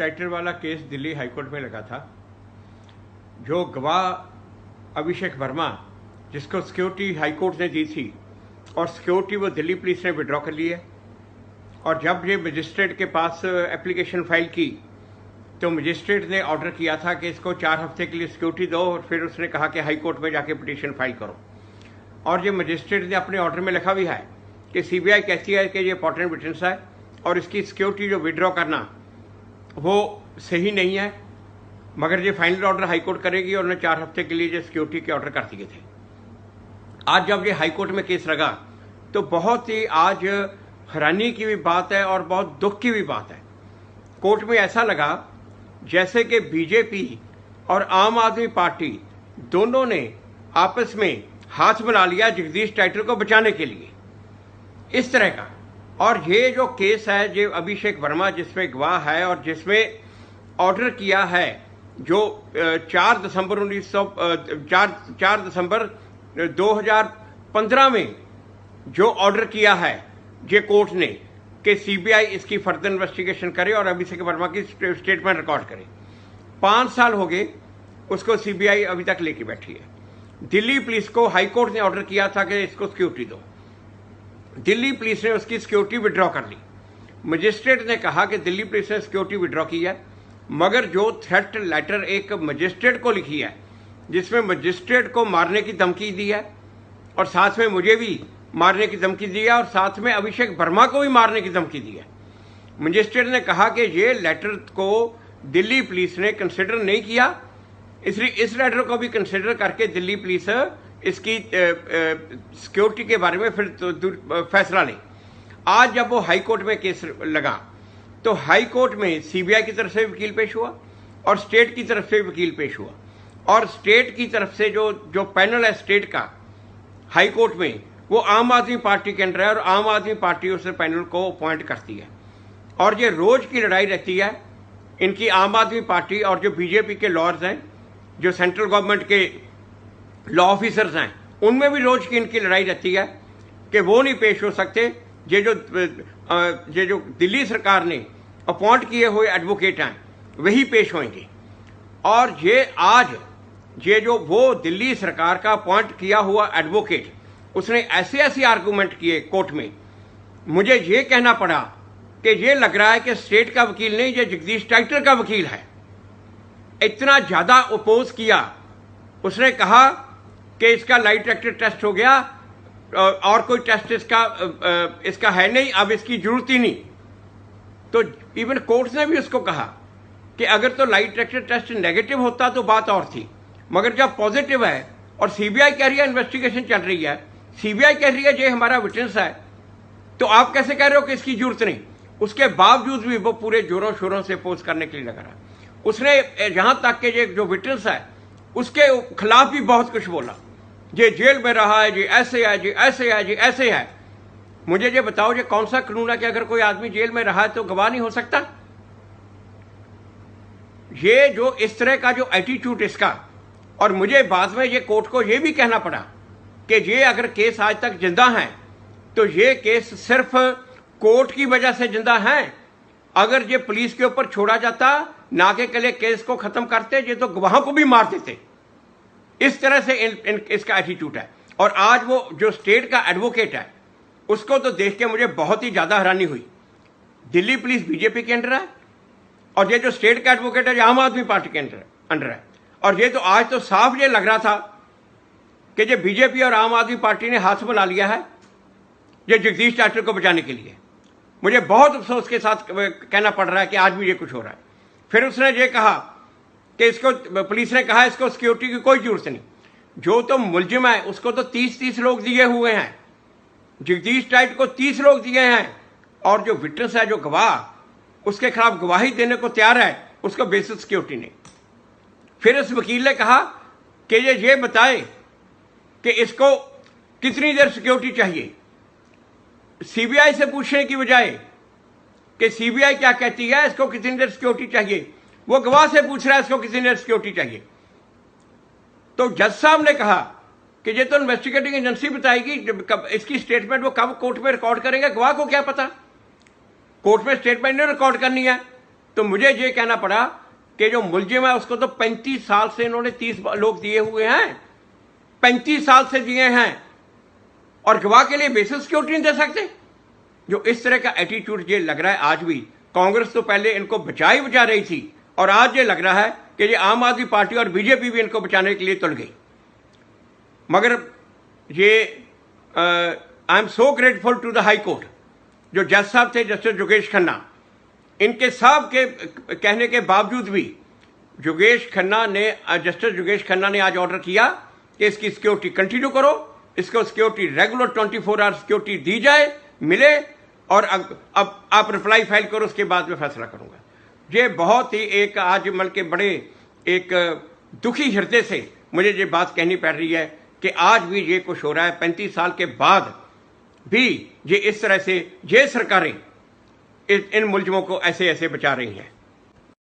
टाइटर वाला case Delhi high court में लगा था। जो गवाह अभिषेक वर्मा, जिसको सिक्योरिटी हाईकोर्ट ने दी थी और सिक्योरिटी वो दिल्ली पुलिस ने विड्रॉ कर ली है। और जब ये मजिस्ट्रेट के पास एप्लीकेशन फाइल की तो मजिस्ट्रेट ने ऑर्डर किया था कि इसको 4 हफ्ते के लिए सिक्योरिटी दो, और फिर उसने कहा कि हाई कोर्ट में जाके पिटीशन फाइल करो। और ये मजिस्ट्रेट ने अपने ऑर्डर में लिखा भी है कि सीबीआई कहती है कि ये इंपॉर्टेंट विटनेस है और इसकी सिक्योरिटी जो विड्रॉ करना वो सही नहीं है, मगर ये फाइनल ऑर्डर हाईकोर्ट करेगी और उन्हें 4 हफ्ते के लिए जो सिक्योरिटी के ऑर्डर कर दिए थे। आज जब ये हाईकोर्ट में केस लगा तो बहुत ही आज हैरानी की भी बात है और बहुत दुख की भी बात है। कोर्ट में ऐसा लगा जैसे कि बीजेपी और आम आदमी पार्टी दोनों ने आपस में हाथ मिला लिया जगदीश टाइटर को बचाने के लिए, इस तरह का। और ये जो केस है जो अभिषेक वर्मा जिसमें गवाह है और जिसमें ऑर्डर किया है जो 4 दिसंबर 2015 में जो ऑर्डर किया है ये कोर्ट ने कि सीबीआई इसकी फर्दर इन्वेस्टिगेशन करे और अभिषेक वर्मा की स्टेटमेंट रिकॉर्ड करे। 5 साल हो गए उसको सीबीआई अभी तक लेके बैठी है। दिल्ली पुलिस को हाईकोर्ट ने ऑर्डर किया था कि इसको सिक्योरिटी दो, दिल्ली पुलिस ने उसकी सिक्योरिटी विड्रॉ कर ली। मजिस्ट्रेट ने कहा कि दिल्ली पुलिस ने सिक्योरिटी विड्रॉ की है, मगर जो थ्रेट लेटर एक मजिस्ट्रेट को लिखी है जिसमें मजिस्ट्रेट को मारने की धमकी दी है और साथ में मुझे भी मारने की धमकी दी है और साथ में अभिषेक वर्मा को भी मारने की धमकी दी है। मजिस्ट्रेट ने कहा कि ये लेटर को दिल्ली पुलिस ने कंसिडर नहीं किया, इसलिए इस लेटर को भी कंसिडर करके दिल्ली पुलिस इसकी सिक्योरिटी के बारे में फिर फैसला ले। आज जब वो हाई कोर्ट में केस लगा तो हाई कोर्ट में सीबीआई की तरफ से वकील पेश हुआ और स्टेट की तरफ से वकील पेश हुआ, और स्टेट की तरफ से जो पैनल है स्टेट का हाई कोर्ट में वो आम आदमी पार्टी के अंडर है और आम आदमी पार्टी उस पैनल को अपॉइंट करती है। और ये रोज की लड़ाई रहती है इनकी आम आदमी पार्टी और जो बीजेपी के लॉयर्स हैं, जो सेंट्रल गवर्नमेंट के लॉ ऑफिसर्स हैं, उनमें भी रोज की इनकी लड़ाई रहती है कि वो नहीं पेश हो सकते, ये जो दिल्ली सरकार ने अपॉइंट किए हुए एडवोकेट हैं वही पेश होंगे। और ये आज ये जो वो दिल्ली सरकार का अपॉइंट किया हुआ एडवोकेट उसने ऐसे आर्गूमेंट किए कोर्ट में, मुझे ये कहना पड़ा कि ये लग रहा है कि स्टेट का वकील नहीं, ये जगदीश टाइटर का वकील है। इतना ज्यादा अपोज किया। उसने कहा कि इसका लाई डिटेक्टर टेस्ट हो गया और कोई टेस्ट इसका है नहीं, अब इसकी जरूरत ही नहीं। तो इवन कोर्ट ने भी उसको कहा कि अगर तो लाई डिटेक्टर टेस्ट नेगेटिव होता तो बात और थी, मगर जब पॉजिटिव है और सीबीआई कह रही है इन्वेस्टिगेशन चल रही है, सीबीआई कह रही है ये हमारा विटनेस है, तो आप कैसे कह रहे हो कि इसकी जरूरत नहीं। उसके बावजूद भी वो पूरे जोरों शोरों से अपोज करने के लिए लगा रहा। उसने यहां तक कि ये जो विटनेस है उसके खिलाफ भी बहुत कुछ बोला, ये जेल में रहा है, जी ऐसे है, जी ऐसे है, जी ऐसे है। मुझे ये बताओ ये कौन सा कानून है कि अगर कोई आदमी जेल में रहा है तो गवाह नहीं हो सकता। ये जो इस तरह का जो एटीट्यूड इसका, और मुझे बाद में ये कोर्ट को ये भी कहना पड़ा कि ये अगर केस आज तक जिंदा है तो ये केस सिर्फ कोर्ट की वजह से जिंदा है। अगर ये पुलिस के ऊपर छोड़ा जाता, ना के लिए केस को खत्म करते, ये तो गवाहों को भी मार देते। इस तरह से इसका एटीट्यूड है। और आज वो जो स्टेट का एडवोकेट है उसको तो देख के मुझे बहुत ही ज्यादा हैरानी हुई। दिल्ली पुलिस बीजेपी के अंडर है और ये जो स्टेट का एडवोकेट है आम आदमी पार्टी के अंडर है। और ये तो आज तो साफ ये लग रहा था कि ये बीजेपी और आम आदमी पार्टी ने हाथ मिला लिया है ये जगदीश टाइटर को बचाने के लिए। मुझे बहुत अफसोस के साथ कहना पड़ रहा है कि आज भी ये कुछ हो रहा है। फिर उसने ये कहा कि इसको पुलिस ने कहा इसको सिक्योरिटी की कोई जरूरत नहीं, जो तो मुलजिम है उसको तो 30 लोग दिए हुए हैं, जगदीश टाइटर को 30 लोग दिए हैं, और जो विटनेस है जो गवाह उसके खिलाफ गवाही देने को तैयार है उसको बेसिक सिक्योरिटी नहीं। फिर उस वकील ने कहा कि ये बताए कि इसको कितनी देर सिक्योरिटी चाहिए। सीबीआई से पूछने की बजाय कि सीबीआई क्या कहती है इसको कितनी देर सिक्योरिटी चाहिए, वो गवाह से पूछ रहा है इसको कितनी देर सिक्योरिटी चाहिए। तो जज साहब ने कहा कि ये तो इन्वेस्टिगेटिंग एजेंसी बताएगी, इसकी स्टेटमेंट वो कब कोर्ट में रिकॉर्ड करेंगे, गवाह को क्या पता। कोर्ट में स्टेटमेंट नहीं रिकॉर्ड करनी है तो मुझे ये कहना पड़ा कि जो मुलजिम है उसको तो 35 साल से इन्होंने 30 लोग दिए हुए हैं, 35 साल से दिए हैं, और गवाह के लिए बेसिक सिक्योरिटी नहीं दे सकते। जो इस तरह का एटीट्यूड ये लग रहा है आज भी, कांग्रेस तो पहले इनको बचा रही थी, और आज ये लग रहा है कि ये आम आदमी पार्टी और बीजेपी भी इनको बचाने के लिए तुल गई। मगर ये I am so grateful to the high court, जो जज साहब थे जस्टिस योगेश खन्ना, इनके सब के कहने के बावजूद भी जस्टिस योगेश खन्ना ने आज ऑर्डर किया कि इसकी सिक्योरिटी कंटिन्यू करो, इसको सिक्योरिटी रेगुलर 24 आवर सिक्योरिटी दी जाए, मिले, और अब आप रिप्लाई फाइल करो, उसके बाद में फैसला करूंगा। ये बहुत ही एक आज मल के बड़े एक दुखी हृदय से मुझे ये बात कहनी पड़ रही है कि आज भी ये कुछ हो रहा है, 35 साल के बाद भी ये इस तरह से ये सरकारें इन मुलजिमों को ऐसे ऐसे बचा रही हैं।